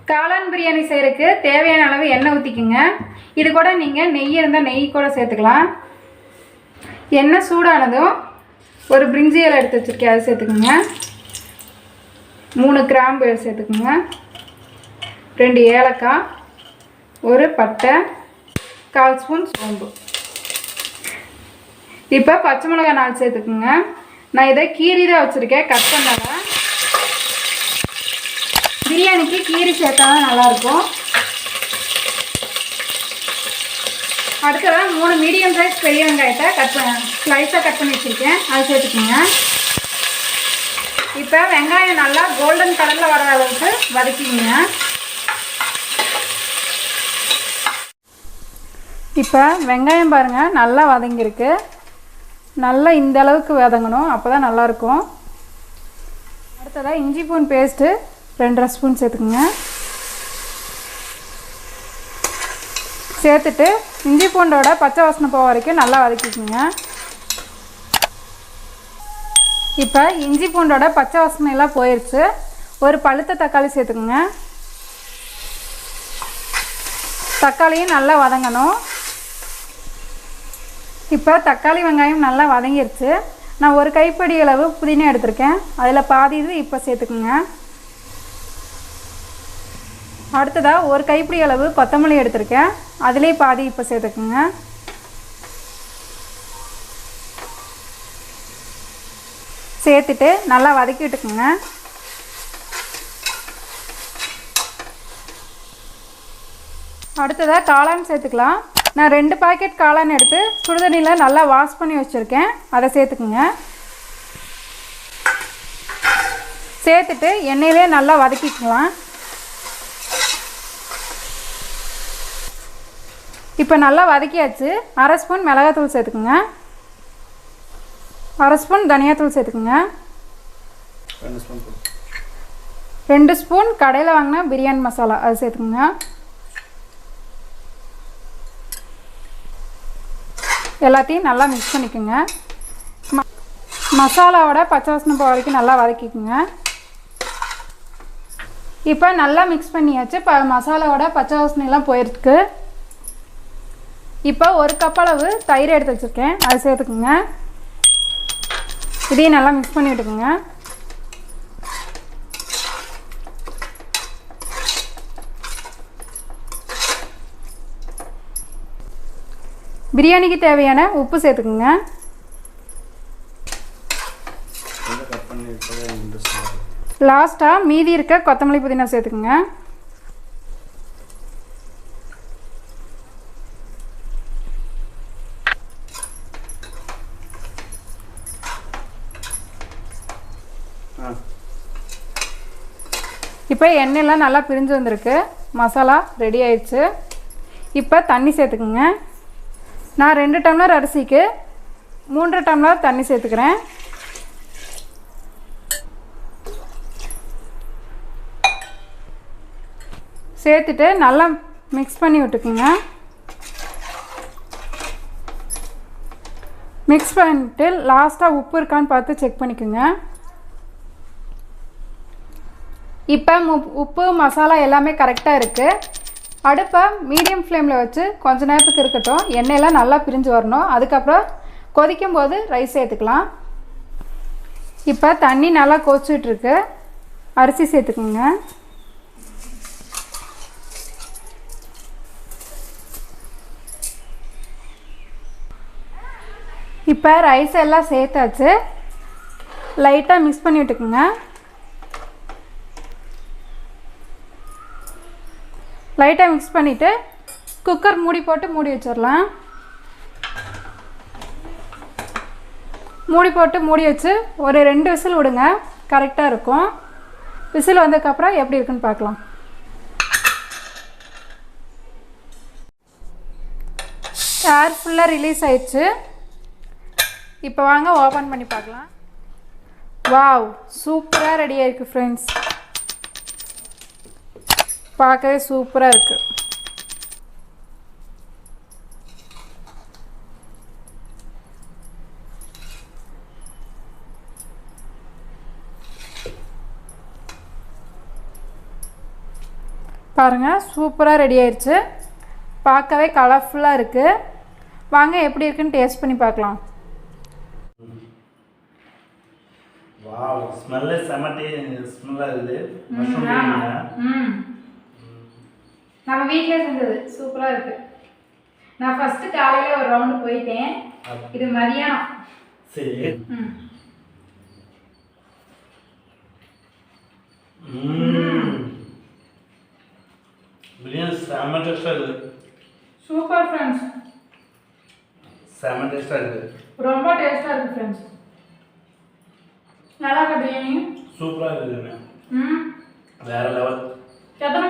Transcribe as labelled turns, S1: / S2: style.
S1: காளான் பிரியாணி செய்கிறதுக்கு தேவையான அளவு எண்ணெய் ஊற்றிக்குங்க. இது கூட நீங்கள் நெய் இருந்தால் நெய் கூட சேர்த்துக்கலாம். எண்ணெய் சூடானதும் ஒரு பிரிஞ்சி இலை எடுத்து வச்சுருக்கேன், அது சேர்த்துக்குங்க. 3 கிராம்பு சேர்த்துக்குங்க. 2 ஏலக்காய், ஒரு பட்டை, 1/4 ஸ்பூன் சோம்பு. இப்போ பச்சை மிளகாய் 4 சேர்த்துக்குங்க. நான் இதை கீரி தான் வச்சுருக்கேன், கட் பண்ணலை. பிரியாணிக்கு கீரி சேர்த்தா தான் நல்லாயிருக்கும். அடுத்ததான் 3 மீடியம் சைஸ் பெரிய வெங்காயத்தை ஸ்லைஸாக கட் பண்ணி வச்சுருக்கேன், அது சேர்த்துக்குங்க. இப்போ வெங்காயம் நல்லா கோல்டன் கலரில் வர அளவுக்கு வதக்கிங்க. இப்போ வெங்காயம் பாருங்கள் நல்லா வதங்கியிருக்கு. நல்லா இந்த அளவுக்கு வதங்கணும், அப்போ தான் நல்லாயிருக்கும். அடுத்ததாக இஞ்சி பூண்டு பேஸ்ட்டு 2 ஸ்பூன் சேர்த்துக்குங்க. சேர்த்துட்டு இஞ்சி பூண்டோட பச்சை வாசனை போக வரைக்கும் நல்லா வதக்கிக்குங்க. இப்போ இஞ்சி பூண்டோட பச்சை வாசனையெல்லாம் போயிடுச்சு. ஒரு பழுத்த தக்காளி சேர்த்துக்குங்க. தக்காளியும் நல்லா வதங்கணும். இப்போ தக்காளி வெங்காயம் நல்லா வதங்கிருச்சு. நான் ஒரு கைப்பிடி அளவு புதினா எடுத்திருக்கேன், அதில் பாதி இது இப்போ சேர்த்துக்குங்க. அடுத்ததாக ஒரு கைப்பிடி அளவு கொத்தமல்லி எடுத்திருக்கேன், அதிலே பாதி இப்போ சேர்த்துக்குங்க. சேர்த்துட்டு நல்லா வதக்கி விட்டுக்குங்க. அடுத்ததாக காளான் சேர்த்துக்கலாம். நான் 2 பாக்கெட் காளான் எடுத்து சுடுதண்ணியில் நல்லா வாஷ் பண்ணி வச்சுருக்கேன், அதை சேர்த்துக்குங்க. சேர்த்துட்டு எண்ணெயிலே நல்லா வதக்கிக்கலாம். இப்போ நல்லா வதக்கியாச்சு. 1/2 ஸ்பூன் மிளகாத்தூள் சேர்த்துக்குங்க. 1/2 ஸ்பூன் தனியாத்தூள் சேர்த்துக்குங்க. 2 ஸ்பூன் கடையில் வாங்கினா பிரியாணி மசாலா, அது சேர்த்துக்குங்க. எல்லாத்தையும் நல்லா மிக்ஸ் பண்ணிக்கோங்க. மசாலாவோட பச்சை வாசனை போக வரைக்கும் நல்லா வதக்கிக்குங்க. இப்போ நல்லா மிக்ஸ் பண்ணியாச்சு. இப்போ மசாலாவோட பச்சை வாசனைலாம் போயிருக்கு. இப்போ 1 கப் அளவு தயிர் எடுத்து வச்சுருக்கேன், அது சேர்த்துக்குங்க. இதையும் நல்லா மிக்ஸ் பண்ணி விட்டுக்குங்க. பிரியாணிக்கு தேவையான உப்பு சேர்த்துக்குங்க. லாஸ்ட்டாக மீதி இருக்க கொத்தமல்லி புதினா சேர்த்துக்குங்க. இப்போ எண்ணெயெல்லாம் நல்லா பிரிஞ்சு வந்திருக்கு, மசாலா ரெடி ஆயிடுச்சு. இப்போ தண்ணி சேர்த்துக்குங்க. நான் 2 டம்ளர் அரிசிக்கு 3 டம்ளர் தண்ணி சேர்த்துக்கிறேன். சேர்த்துட்டு நல்லா மிக்ஸ் பண்ணி விட்டுக்குங்க. மிக்ஸ் பண்ணிட்டு லாஸ்ட்டாக உப்பு இருக்கான்னு பார்த்து செக் பண்ணிக்கோங்க. இப்போ உப்பு மசாலா எல்லாமே கரெக்டாக இருக்குது. அடுப்பை மீடியம் ஃப்ளேமில் வச்சு கொஞ்ச நேரத்துக்கு இருக்கட்டும். எண்ணெயெல்லாம் நல்லா பிரிஞ்சு வரணும். அதுக்கப்புறம் கொதிக்கும் போது ரைஸ் சேர்த்துக்கலாம். இப்போ தண்ணி நல்லா கொதிச்சுட்ருக்கு. அரிசி சேர்த்துக்குங்க. இப்போ ரைஸ் எல்லாம் சேர்த்தாச்சு. லைட்டாக மிக்ஸ் பண்ணி விட்டுக்குங்க. லைட்டாக மிக்ஸ் பண்ணிவிட்டு குக்கர் மூடி போட்டு மூடி வச்சிடலாம். மூடி போட்டு மூடி வச்சு ஒரு 2 விசில் விடுங்க, கரெக்டாக இருக்கும். விசில் வந்ததுக்கப்புறம் எப்படி இருக்குன்னு பார்க்கலாம். ஏர் ஃபுல்லாக ரிலீஸ் ஆயிடுச்சு. இப்போ வாங்க ஓப்பன் பண்ணி பார்க்கலாம். வாவ், சூப்பராக ரெடியாக இருக்குது ஃப்ரெண்ட்ஸ். பார்க்கவே சூப்பராக இருக்குது. பாருங்கள், சூப்பராக ரெடி ஆயிடுச்சு. பார்க்கவே கலர்ஃபுல்லாக இருக்குது. வாங்க எப்படி இருக்குன்னு டேஸ்ட் பண்ணி பார்க்கலாம்.
S2: வாவ், ஸ்மெல்லே செம ஸ்மெல்லாக இருக்குது. மஷ்ரூம் பிரியாணி.
S1: நம்ம வீட்டிலே செஞ்சது சூப்பராக இருக்குது. நான் ஃபஸ்ட்டு காலையில் ஒரு ரவுண்டு போயிட்டேன். இது மதியானம்.
S2: சரி. பிரியாணி செம டேஸ்டாக இருக்குது.
S1: சூப்பர் ஃப்ரெண்ட்ஸ்,
S2: செம டேஸ்டாக இருக்குது.
S1: ரொம்ப டேஸ்ட்டாக இருக்குது ஃப்ரெண்ட்ஸ். நல்லா இருக்கு பிரியாணி.
S2: சூப்பராக இருக்குது.
S1: ம்,
S2: வேற லெவல்.
S1: எத்தனை